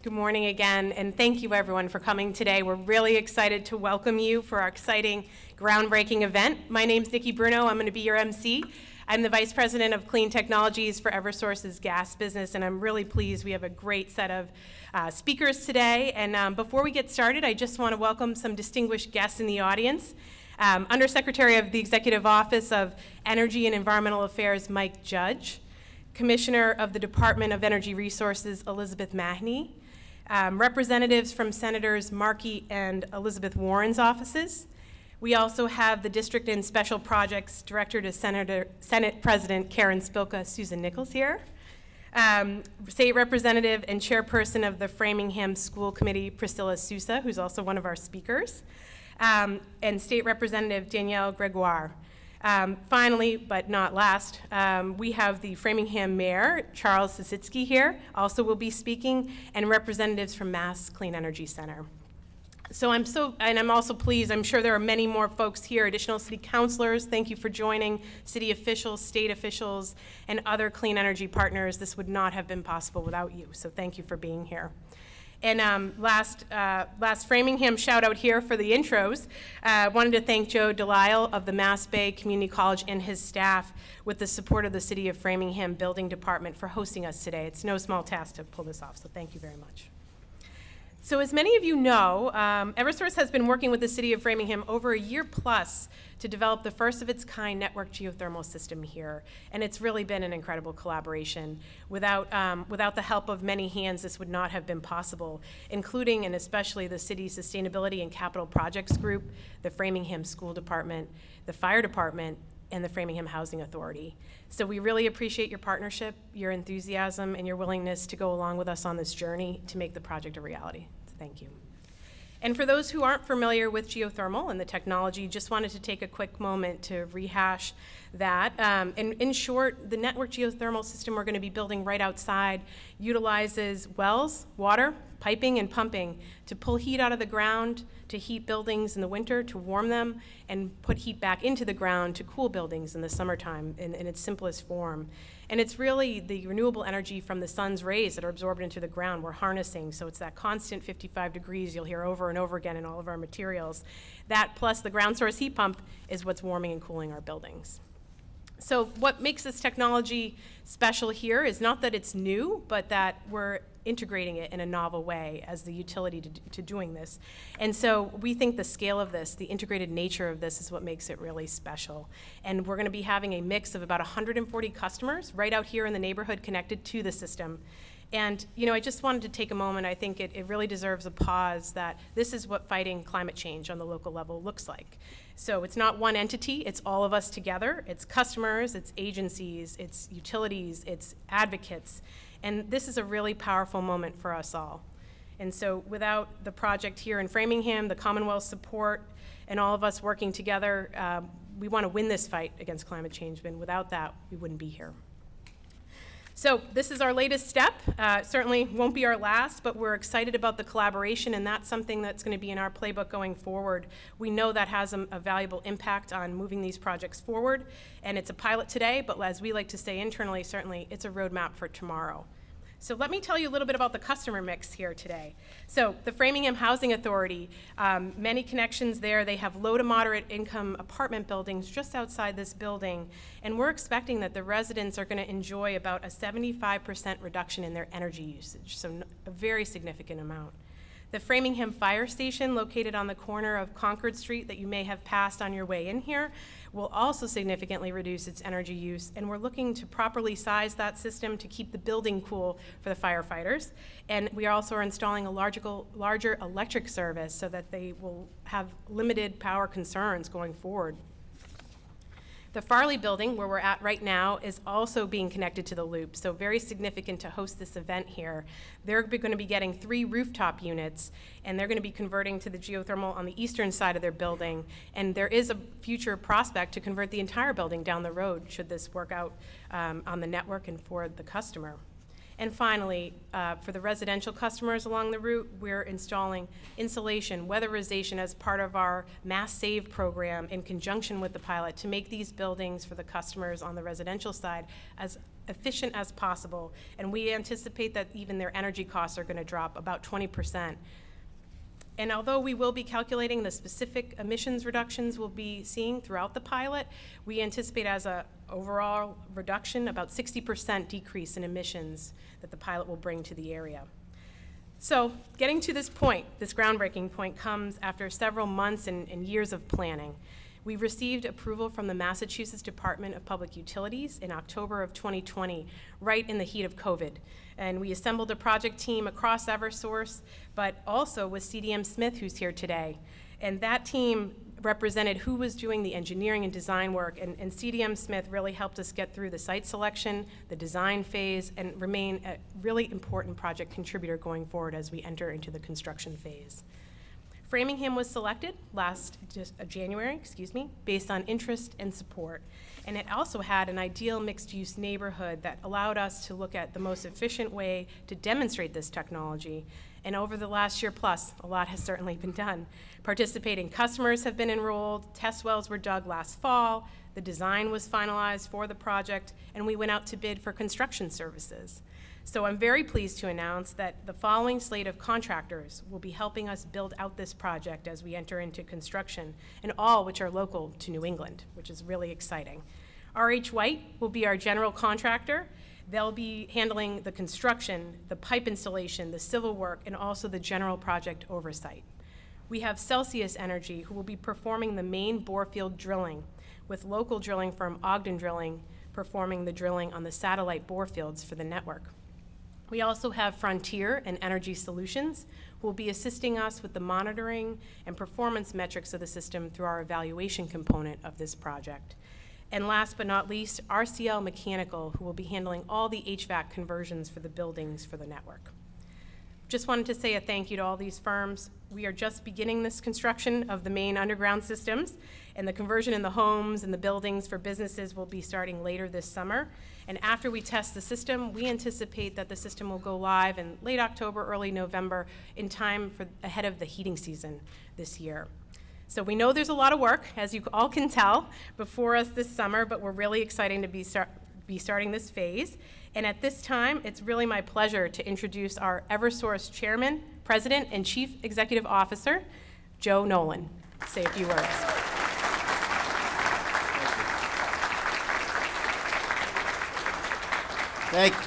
Good morning again, and thank you everyone for coming today. We're really excited to welcome you for our exciting groundbreaking event. My name's Nikki Bruno. I'm going to be your MC. I'm the Vice President of Clean Technologies for Eversource's gas business, and I'm really pleased we have a great set of speakers today. And before we get started, I just want to welcome some distinguished guests in the audience. Undersecretary of the Executive Office of Energy and Environmental Affairs, Mike Judge. Commissioner of the Department of Energy Resources, Elizabeth Mahoney. Representatives from Senators Markey and Elizabeth Warren's offices. We also have the District and Special Projects Director to Senate President Karen Spilka, Susan Nichols here. State Representative and Chairperson of the Framingham School Committee, Priscila Sousa, who's also one of our speakers. And State Representative Danielle Gregoire. Finally, but not last, we have the Framingham Mayor, Charles Sisitsky here, also will be speaking, and representatives from Mass Clean Energy Center. So I'm also pleased, I'm sure there are many more folks here, additional city councilors, thank you for joining, city officials, state officials, and other clean energy partners. This would not have been possible without you, so thank you for being here. And last Framingham shout out here for the intros. Wanted to thank Joe Delisle of the MassBay Community College and his staff with the support of the City of Framingham Building Department for hosting us today. It's no small task to pull this off, so thank you very much. So as many of you know, Eversource has been working with the City of Framingham over a year plus to develop the first of its kind network geothermal system here. And it's really been an incredible collaboration. Without the help of many hands, this would not have been possible, including and especially the city's Sustainability and Capital Projects Group, the Framingham School Department, the Fire Department, and the Framingham Housing Authority. So we really appreciate your partnership, your enthusiasm, and your willingness to go along with us on this journey to make the project a reality. So thank you. And for those who aren't familiar with geothermal and the technology, just wanted to take a quick moment to rehash that. In short, the network geothermal system we're going to be building right outside utilizes wells, water, piping, and pumping to pull heat out of the ground, to heat buildings in the winter, to warm them, and put heat back into the ground to cool buildings in the summertime in its simplest form. And it's really the renewable energy from the sun's rays that are absorbed into the ground we're harnessing, so it's that constant 55 degrees you'll hear over and over again in all of our materials. That plus the ground source heat pump is what's warming and cooling our buildings. So what makes this technology special here is not that it's new, but that we're integrating it in a novel way as the utility to doing this. And so we think the scale of this, the integrated nature of this is what makes it really special. And we're going to be having a mix of about 140 customers right out here in the neighborhood connected to the system. And, you know, I just wanted to take a moment. I think it really deserves a pause that this is what fighting climate change on the local level looks like. So it's not one entity, it's all of us together. It's customers, it's agencies, it's utilities, it's advocates. And this is a really powerful moment for us all. And so without the project here in Framingham, the Commonwealth's support, and all of us working together, we want to win this fight against climate change, and without that, we wouldn't be here. So this is our latest step. Certainly won't be our last, but we're excited about the collaboration, and that's something that's going to be in our playbook going forward. We know that has a valuable impact on moving these projects forward, and it's a pilot today, but as we like to say internally, certainly it's a roadmap for tomorrow. So let me tell you a little bit about the customer mix here today. So the Framingham Housing Authority, many connections there. They have low to moderate income apartment buildings just outside this building, and we're expecting that the residents are going to enjoy about a 75% reduction in their energy usage, so a very significant amount. The Framingham Fire Station, located on the corner of Concord Street that you may have passed on your way in here, will also significantly reduce its energy use, and we're looking to properly size that system to keep the building cool for the firefighters. And we also are installing a larger electric service so that they will have limited power concerns going forward. The Farley building, where we're at right now, is also being connected to the loop, so very significant to host this event here. They're going to be getting 3 rooftop units, and they're going to be converting to the geothermal on the eastern side of their building, and there is a future prospect to convert the entire building down the road should this work out on the network and for the customer. And finally, for the residential customers along the route, we're installing insulation, weatherization as part of our Mass Save program in conjunction with the pilot to make these buildings for the customers on the residential side as efficient as possible, and we anticipate that even their energy costs are going to drop about 20%. And although we will be calculating the specific emissions reductions we'll be seeing throughout the pilot, we anticipate as a overall reduction about 60% decrease in emissions that the pilot will bring to the area. So getting to this point, this groundbreaking point, comes after several months and years of planning. We received approval from the Massachusetts Department of Public Utilities in October of 2020, right in the heat of COVID. And we assembled a project team across Eversource, but also with CDM Smith, who's here today. And that team represented who was doing the engineering and design work, and CDM Smith really helped us get through the site selection, the design phase, and remain a really important project contributor going forward as we enter into the construction phase. Framingham was selected January, based on interest and support. And it also had an ideal mixed-use neighborhood that allowed us to look at the most efficient way to demonstrate this technology. And over the last year plus, a lot has certainly been done. Participating customers have been enrolled, test wells were dug last fall, the design was finalized for the project, and we went out to bid for construction services. So I'm very pleased to announce that the following slate of contractors will be helping us build out this project as we enter into construction, and all which are local to New England, which is really exciting. RH White will be our general contractor. They'll be handling the construction, the pipe installation, the civil work, and also the general project oversight. We have Celsius Energy, who will be performing the main bore field drilling, with local drilling firm Ogden Drilling performing the drilling on the satellite bore fields for the network. We also have Frontier and Energy Solutions, who will be assisting us with the monitoring and performance metrics of the system through our evaluation component of this project. And last but not least, RCL Mechanical, who will be handling all the HVAC conversions for the buildings for the network. Just wanted to say a thank you to all these firms. We are just beginning this construction of the main underground systems, and the conversion in the homes and the buildings for businesses will be starting later this summer. And after we test the system, we anticipate that the system will go live in late October, early November, in time for ahead of the heating season this year. So we know there's a lot of work, as you all can tell, before us this summer, but we're really excited to be starting this phase. And at this time, it's really my pleasure to introduce our Eversource Chairman, President, and Chief Executive Officer, Joe Nolan. Say a few words.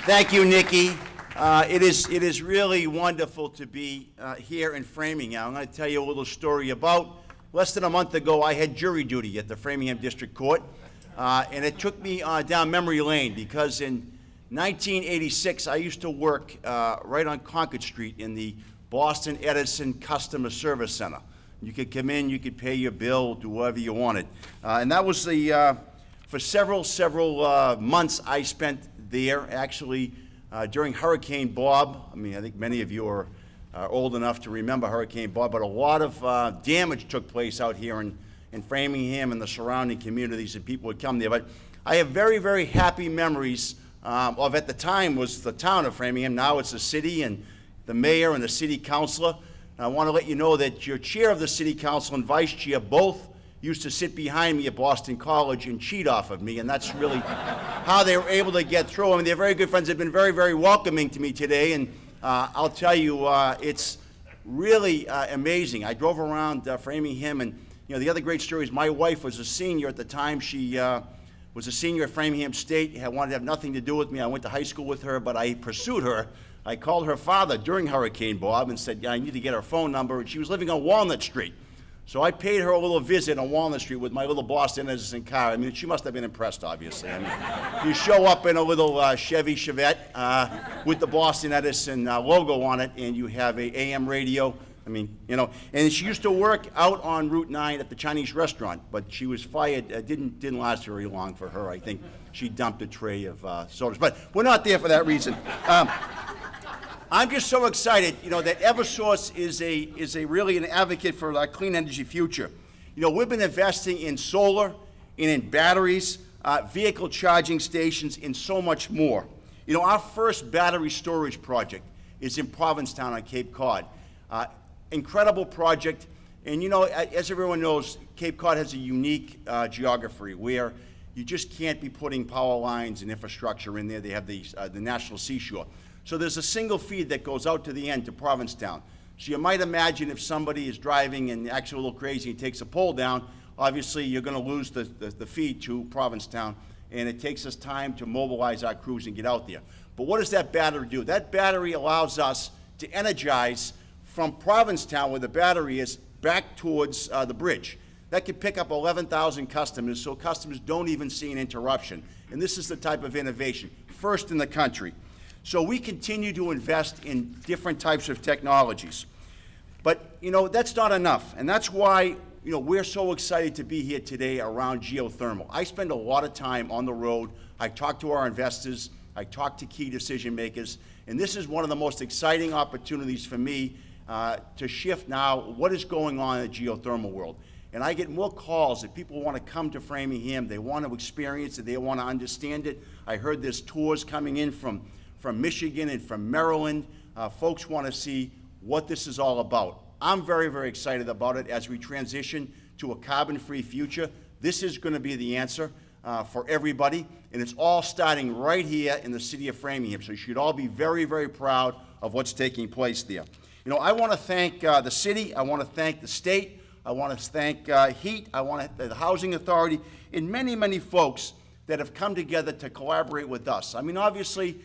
Thank you, Nikki. It is really wonderful to be here in Framingham. I'm going to tell you a little story. About less than a month ago, I had jury duty at the Framingham District Court, and it took me down memory lane because in 1986, I used to work right on Concord Street in the Boston Edison Customer Service Center. You could come in, you could pay your bill, do whatever you wanted. And that was for several months I spent there, actually, during Hurricane Bob. I mean, I think many of you are old enough to remember Hurricane Bob, but a lot of damage took place out here in Framingham and the surrounding communities, and people would come there. But I have very, very happy memories of, at the time, was the town of Framingham. Now it's the city and the mayor and the city councilor. And I want to let you know that your chair of the city council and vice chair both used to sit behind me at Boston College and cheat off of me, and that's really how they were able to get through. I mean, they're very good friends. They've been very, very welcoming to me today, and I'll tell you, it's really amazing. I drove around Framingham, and the other great story is my wife was a senior at the time. She was a senior at Framingham State, wanted to have nothing to do with me. I went to high school with her, but I pursued her. I called her father during Hurricane Bob and said, I need to get her phone number, and she was living on Walnut Street. So I paid her a little visit on Walnut Street with my little Boston Edison car. I mean, she must have been impressed, obviously. I mean, you show up in a little Chevy Chevette with the Boston Edison logo on it, and you have a AM radio. I mean, and she used to work out on Route 9 at the Chinese restaurant, but she was fired. Didn't last very long for her. I think she dumped a tray of sodas. But we're not there for that reason. I'm just so excited, that Eversource is really an advocate for our clean energy future. We've been investing in solar and in batteries, vehicle charging stations, and so much more. Our first battery storage project is in Provincetown on Cape Cod. Incredible project, and as everyone knows, Cape Cod has a unique geography where you just can't be putting power lines and infrastructure in there. They have the National Seashore. So there's a single feed that goes out to the end to Provincetown. So you might imagine if somebody is driving and acts a little crazy and takes a pole down, obviously you're going to lose the feed to Provincetown, and it takes us time to mobilize our crews and get out there. But what does that battery do? That battery allows us to energize from Provincetown, where the battery is, back towards the bridge. That could pick up 11,000 customers, so customers don't even see an interruption. And this is the type of innovation, first in the country. So we continue to invest in different types of technologies. But, you know, that's not enough, and that's why, you know, we're so excited to be here today around geothermal. I spend a lot of time on the road. I talk to our investors. I talk to key decision makers, and this is one of the most exciting opportunities for me to shift now what is going on in the geothermal world. And I get more calls that people want to come to Framingham, they want to experience it, they want to understand it. I heard there's tours coming in from Michigan and from Maryland. Folks want to see what this is all about. I'm very, very excited about it as we transition to a carbon-free future. This is going to be the answer for everybody, and it's all starting right here in the city of Framingham. So you should all be very, very proud of what's taking place there. You know, I want to thank the city, I want to thank the state, I want to thank HEET, I want to thank the Housing Authority, and many, many folks that have come together to collaborate with us. I mean, obviously,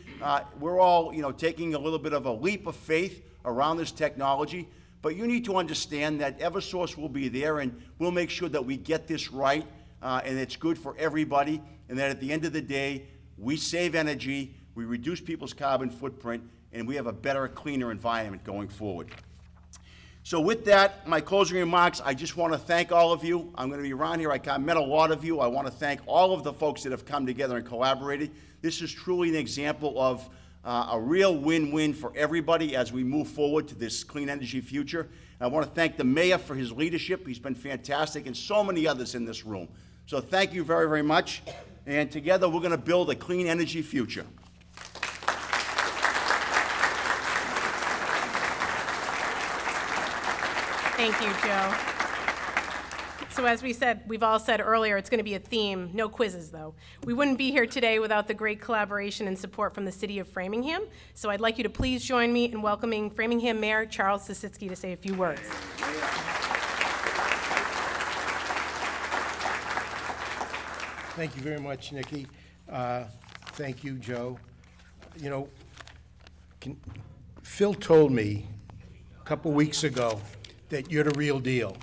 we're all, you know, taking a little bit of a leap of faith around this technology, but you need to understand that Eversource will be there, and we'll make sure that we get this right, and it's good for everybody, and that at the end of the day, we save energy, we reduce people's carbon footprint, and we have a better, cleaner environment going forward. So with that, my closing remarks, I just want to thank all of you. I'm going to be around here. I met a lot of you. I want to thank all of the folks that have come together and collaborated. This is truly an example of a real win-win for everybody as we move forward to this clean energy future. I want to thank the mayor for his leadership. He's been fantastic, and so many others in this room. So thank you very, very much. And together, we're going to build a clean energy future. Thank you, Joe. So as we said, we've all said earlier, it's going to be a theme, no quizzes though. We wouldn't be here today without the great collaboration and support from the city of Framingham. So I'd like you to please join me in welcoming Framingham Mayor Charles Sisitsky to say a few words. Thank you very much, Nikki. Thank you, Joe. You know, Phil told me a couple weeks ago that you're the real deal.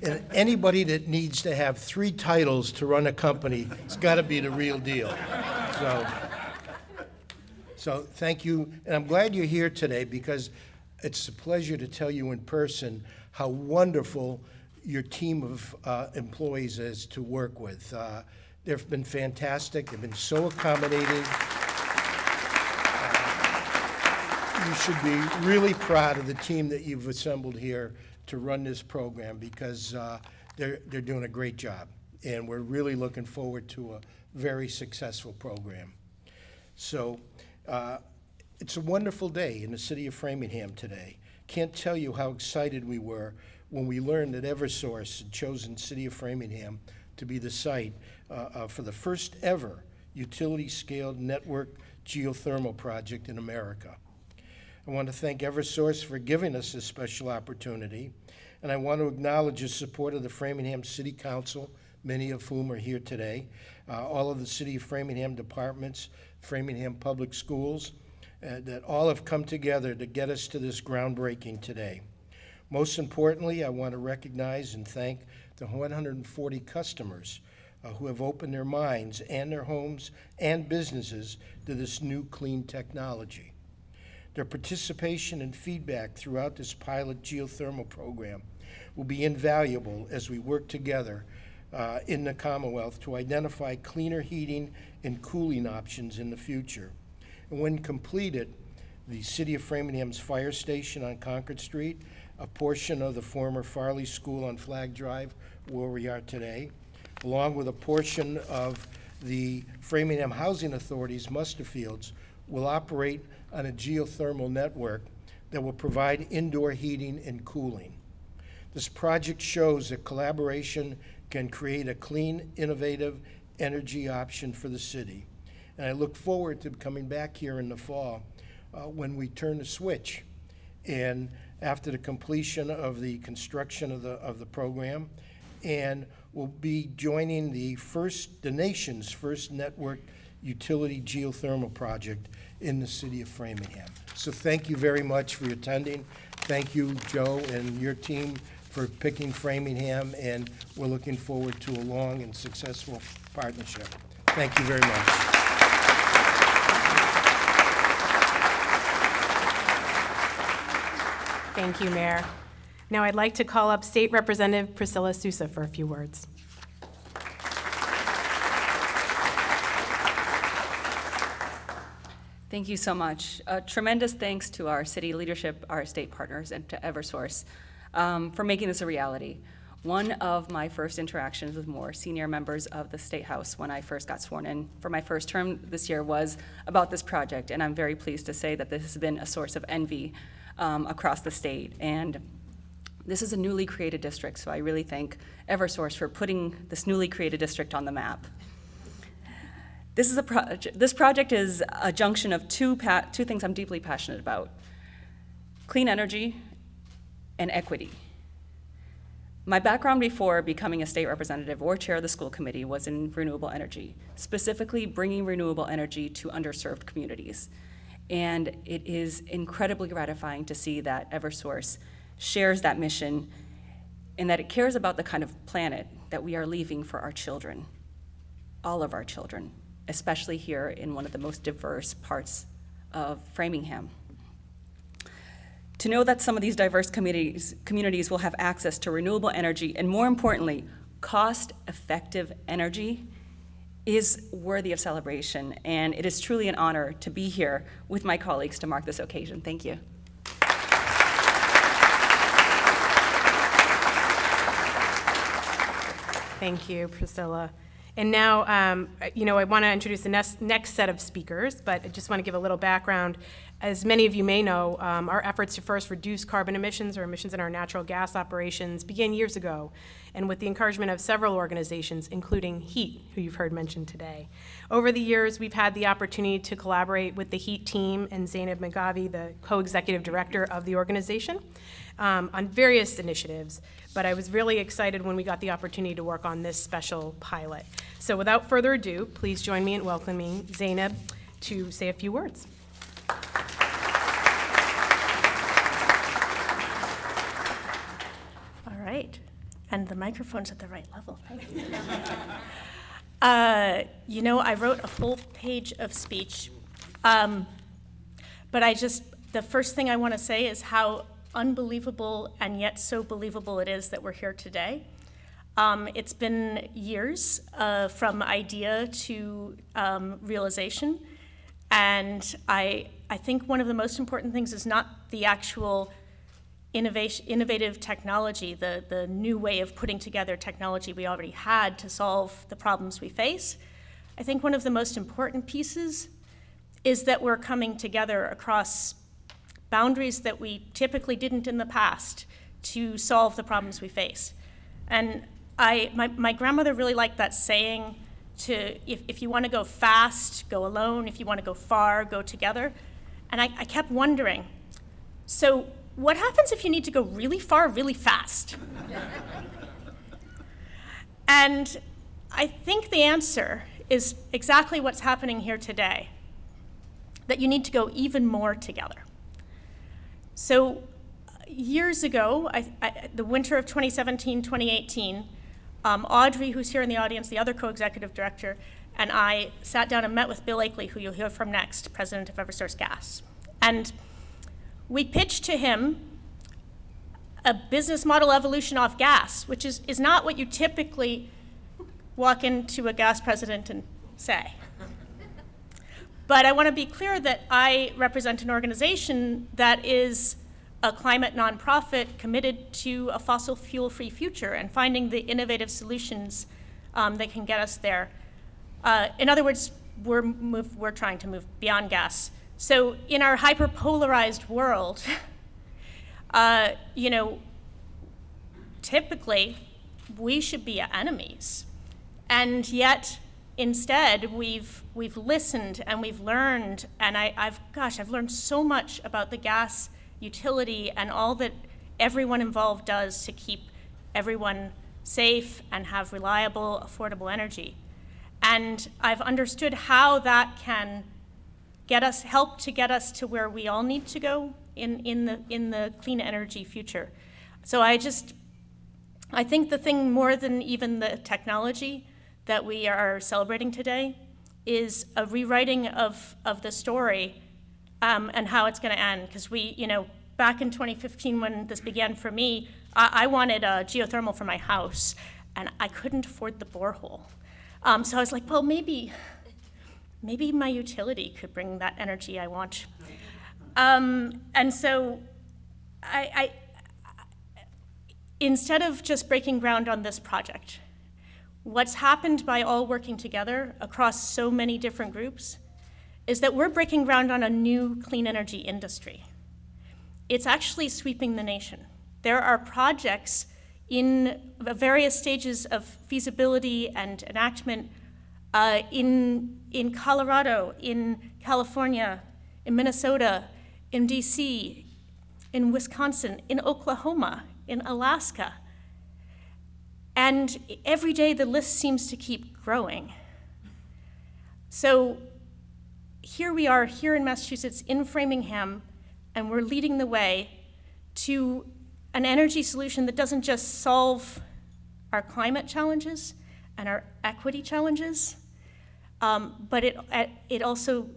And anybody that needs to have 3 titles to run a company, it's got to be the real deal. So thank you. And I'm glad you're here today because it's a pleasure to tell you in person how wonderful your team of employees is to work with. They've been fantastic. They've been so accommodating. You should be really proud of the team that you've assembled here to run this program because they're doing a great job. And we're really looking forward to a very successful program. So it's a wonderful day in the city of Framingham today. Can't tell you how excited we were when we learned that Eversource had chosen city of Framingham to be the site for the first ever utility-scaled network geothermal project in America. I want to thank Eversource for giving us this special opportunity, and I want to acknowledge the support of the Framingham City Council, many of whom are here today, all of the City of Framingham departments, Framingham Public Schools, that all have come together to get us to this groundbreaking today. Most importantly, I want to recognize and thank the 140 customers who have opened their minds and their homes and businesses to this new clean technology. Their participation and feedback throughout this pilot geothermal program will be invaluable as we work together in the Commonwealth to identify cleaner heating and cooling options in the future. And when completed, the City of Framingham's fire station on Concord Street, a portion of the former Farley School on Flag Drive, where we are today, along with a portion of the Framingham Housing Authority's muster fields, will operate on a geothermal network that will provide indoor heating and cooling. This project shows that collaboration can create a clean, innovative, energy option for the city. And I look forward to coming back here in the fall when we turn the switch. And after the completion of the construction of the program, and we'll be joining the nation's first network utility geothermal project in the city of Framingham. So thank you very much for attending. Thank you, Joe, and your team for picking Framingham, and we're looking forward to a long and successful partnership. Thank you very much. Thank you, Mayor. Now I'd like to call up State Representative Priscila Sousa for a few words. Thank you so much. Tremendous thanks to our city leadership, our state partners, and to Eversource for making this a reality. One of my first interactions with more senior members of the State House when I first got sworn in for my first term this year was about this project, and I'm very pleased to say that this has been a source of envy across the state. And this is a newly created district, so I really thank Eversource for putting this newly created district on the map. This project is a junction of two things I'm deeply passionate about: clean energy and equity. My background before becoming a state representative or chair of the school committee was in renewable energy, specifically bringing renewable energy to underserved communities. And it is incredibly gratifying to see that Eversource shares that mission and that it cares about the kind of planet that we are leaving for our children, all of our children, especially here in one of the most diverse parts of Framingham. To know that some of these diverse communities will have access to renewable energy, and more importantly, cost-effective energy, is worthy of celebration, and it is truly an honor to be here with my colleagues to mark this occasion. Thank you. Thank you, Priscilla. And now, I want to introduce the next set of speakers, but I just want to give a little background. As many of you may know, our efforts to first reduce carbon emissions or emissions in our natural gas operations began years ago, and with the encouragement of several organizations, including HEET, who you've heard mentioned today. Over the years, we've had the opportunity to collaborate with the HEET team and Zeyneb Magavi, the co-executive director of the organization, on various initiatives, but I was really excited when we got the opportunity to work on this special pilot. So without further ado, please join me in welcoming Zeyneb to say a few words. All right, and the microphone's at the right level, right? I wrote a full page of speech, but the first thing I want to say is how unbelievable and yet so believable it is that we're here today. It's been years from idea to realization, and I think one of the most important things is not the actual innovative technology, the new way of putting together technology we already had to solve the problems we face. I think one of the most important pieces is that we're coming together across boundaries that we typically didn't in the past to solve the problems we face. And my grandmother really liked that saying if you want to go fast, go alone. If you want to go far, go together. And I kept wondering, so what happens if you need to go really far, really fast? And I think the answer is exactly what's happening here today, that you need to go even more together. So years ago, the winter of 2017, 2018, Audrey, who's here in the audience, the other co-executive director, and I sat down and met with Bill Akley, who you'll hear from next, president of Eversource Gas. And we pitched to him a business model evolution off gas, which is not what you typically walk into a gas president and say. But I want to be clear that I represent an organization that is a climate nonprofit committed to a fossil fuel-free future and finding the innovative solutions that can get us there. In other words, we're trying to move beyond gas. So in our hyper-polarized world, typically we should be enemies. And yet, instead, we've listened and we've learned, and I've learned so much about the gas utility and all that everyone involved does to keep everyone safe and have reliable, affordable energy. And I've understood how that can help to get us to where we all need to go in the clean energy future. So I think the thing more than even the technology that we are celebrating today is a rewriting of the story and how it's going to end. Because back in 2015 when this began for me, I wanted a geothermal for my house, and I couldn't afford the borehole. So I was like, well, maybe my utility could bring that energy I want. And so I instead of just breaking ground on this project, what's happened by all working together across so many different groups is that we're breaking ground on a new clean energy industry. It's actually sweeping the nation. There are projects in various stages of feasibility and enactment in Colorado, in California, in Minnesota, in DC, in Wisconsin, in Oklahoma, in Alaska. And every day the list seems to keep growing. So here we are, here in Massachusetts, in Framingham, and we're leading the way to an energy solution that doesn't just solve our climate challenges and our equity challenges, but it also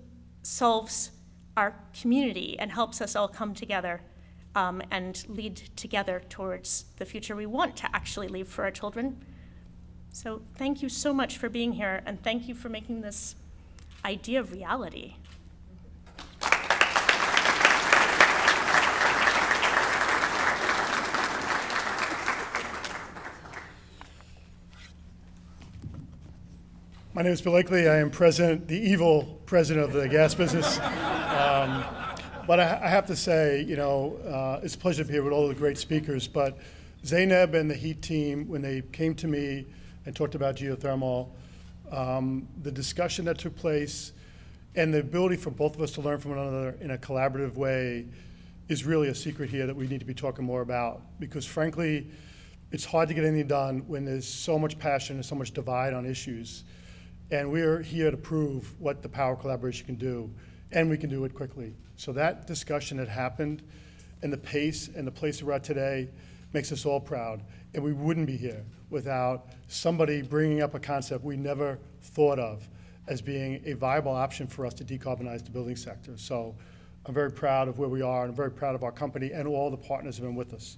solves our community and helps us all come together and lead together towards the future we want to actually leave for our children. So thank you so much for being here, and thank you for making this idea of reality. My name is Bill Akley. I am the evil president of the gas business. But I have to say, it's a pleasure to be here with all the great speakers. But Zeyneb and the HEET team, when they came to me and talked about geothermal, the discussion that took place and the ability for both of us to learn from one another in a collaborative way is really a secret here that we need to be talking more about. Because frankly, it's hard to get anything done when there's so much passion and so much divide on issues. And we're here to prove what the power of collaboration can do, and we can do it quickly. So that discussion that happened, and the pace and the place we're at today makes us all proud. And we wouldn't be here without somebody bringing up a concept we never thought of as being a viable option for us to decarbonize the building sector. So I'm very proud of where we are, and I'm very proud of our company and all the partners who have been with us.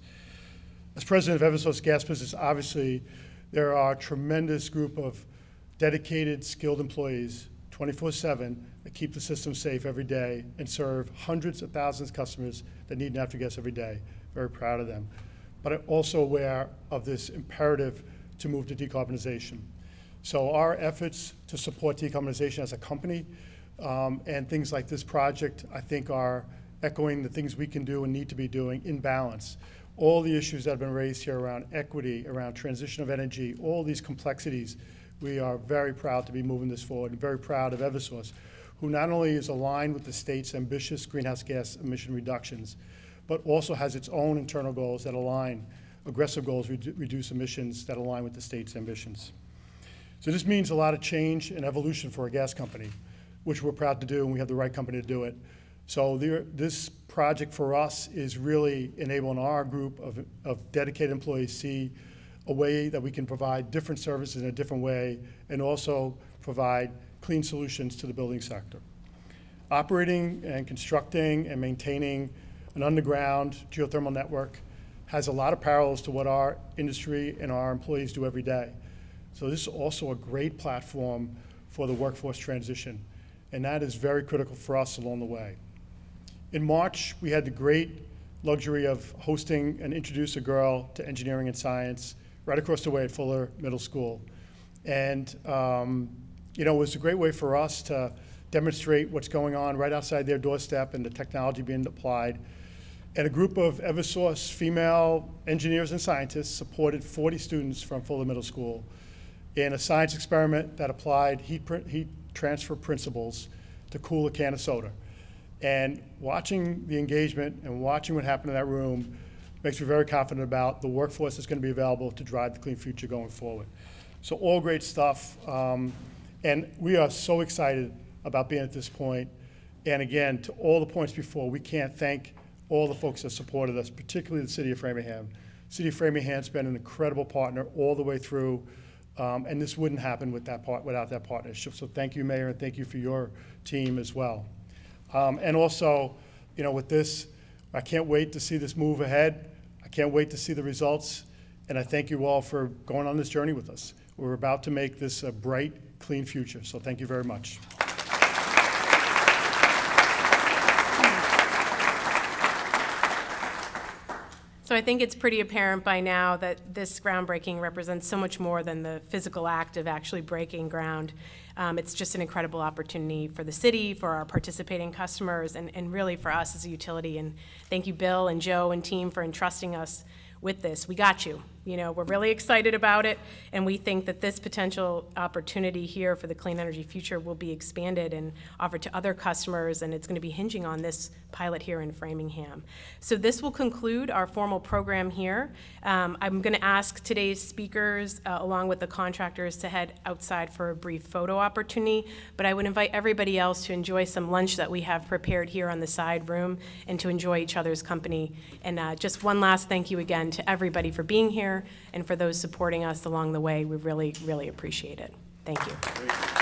As president of Eversource Gas Business, obviously, there are a tremendous group of dedicated, skilled employees, 24/7, that keep the system safe every day and serve hundreds of thousands of customers that need natural gas every day. Very proud of them. But I'm also aware of this imperative to move to decarbonization. So our efforts to support decarbonization as a company and things like this project, I think, are echoing the things we can do and need to be doing in balance. All the issues that have been raised here around equity, around transition of energy, all these complexities, we are very proud to be moving this forward, and very proud of Eversource, who not only is aligned with the state's ambitious greenhouse gas emission reductions, but also has its own internal goals that align, aggressive goals reduce emissions that align with the state's ambitions. So this means a lot of change and evolution for a gas company, which we're proud to do, and we have the right company to do it. So this project for us is really enabling our group of dedicated employees see a way that we can provide different services in a different way and also provide clean solutions to the building sector. Operating and constructing and maintaining an underground geothermal network has a lot of parallels to what our industry and our employees do every day. So this is also a great platform for the workforce transition, and that is very critical for us along the way. In March, we had the great luxury of hosting and introduce a girl to engineering and science right across the way at Fuller Middle School. And it was a great way for us to demonstrate what's going on right outside their doorstep and the technology being applied. And a group of Eversource female engineers and scientists supported 40 students from Fuller Middle School. in a science experiment that applied heat transfer principles to cool a can of soda. And watching the engagement and watching what happened in that room makes me very confident about the workforce that's going to be available to drive the clean future going forward. So all great stuff. And we are so excited about being at this point. And again, to all the points before, we can't thank all the folks that supported us, particularly the City of Framingham. City of Framingham's been an incredible partner all the way through, and this wouldn't happen without that partnership. So thank you, Mayor, and thank you for your team as well. And also, with this, I can't wait to see this move ahead. I can't wait to see the results, and I thank you all for going on this journey with us. We're about to make this a bright, clean future, so thank you very much. So I think it's pretty apparent by now that this groundbreaking represents so much more than the physical act of actually breaking ground. It's just an incredible opportunity for the city, for our participating customers, and really for us as a utility. And thank you, Bill and Joe and team, for entrusting us with this. We got you. We're really excited about it, and we think that this potential opportunity here for the clean energy future will be expanded and offered to other customers, and it's going to be hinging on this pilot here in Framingham. So this will conclude our formal program here. I'm going to ask today's speakers, along with the contractors, to head outside for a brief photo opportunity, but I would invite everybody else to enjoy some lunch that we have prepared here on the side room and to enjoy each other's company. And just one last thank you again to everybody for being here and for those supporting us along the way. We really, really appreciate it. Thank you.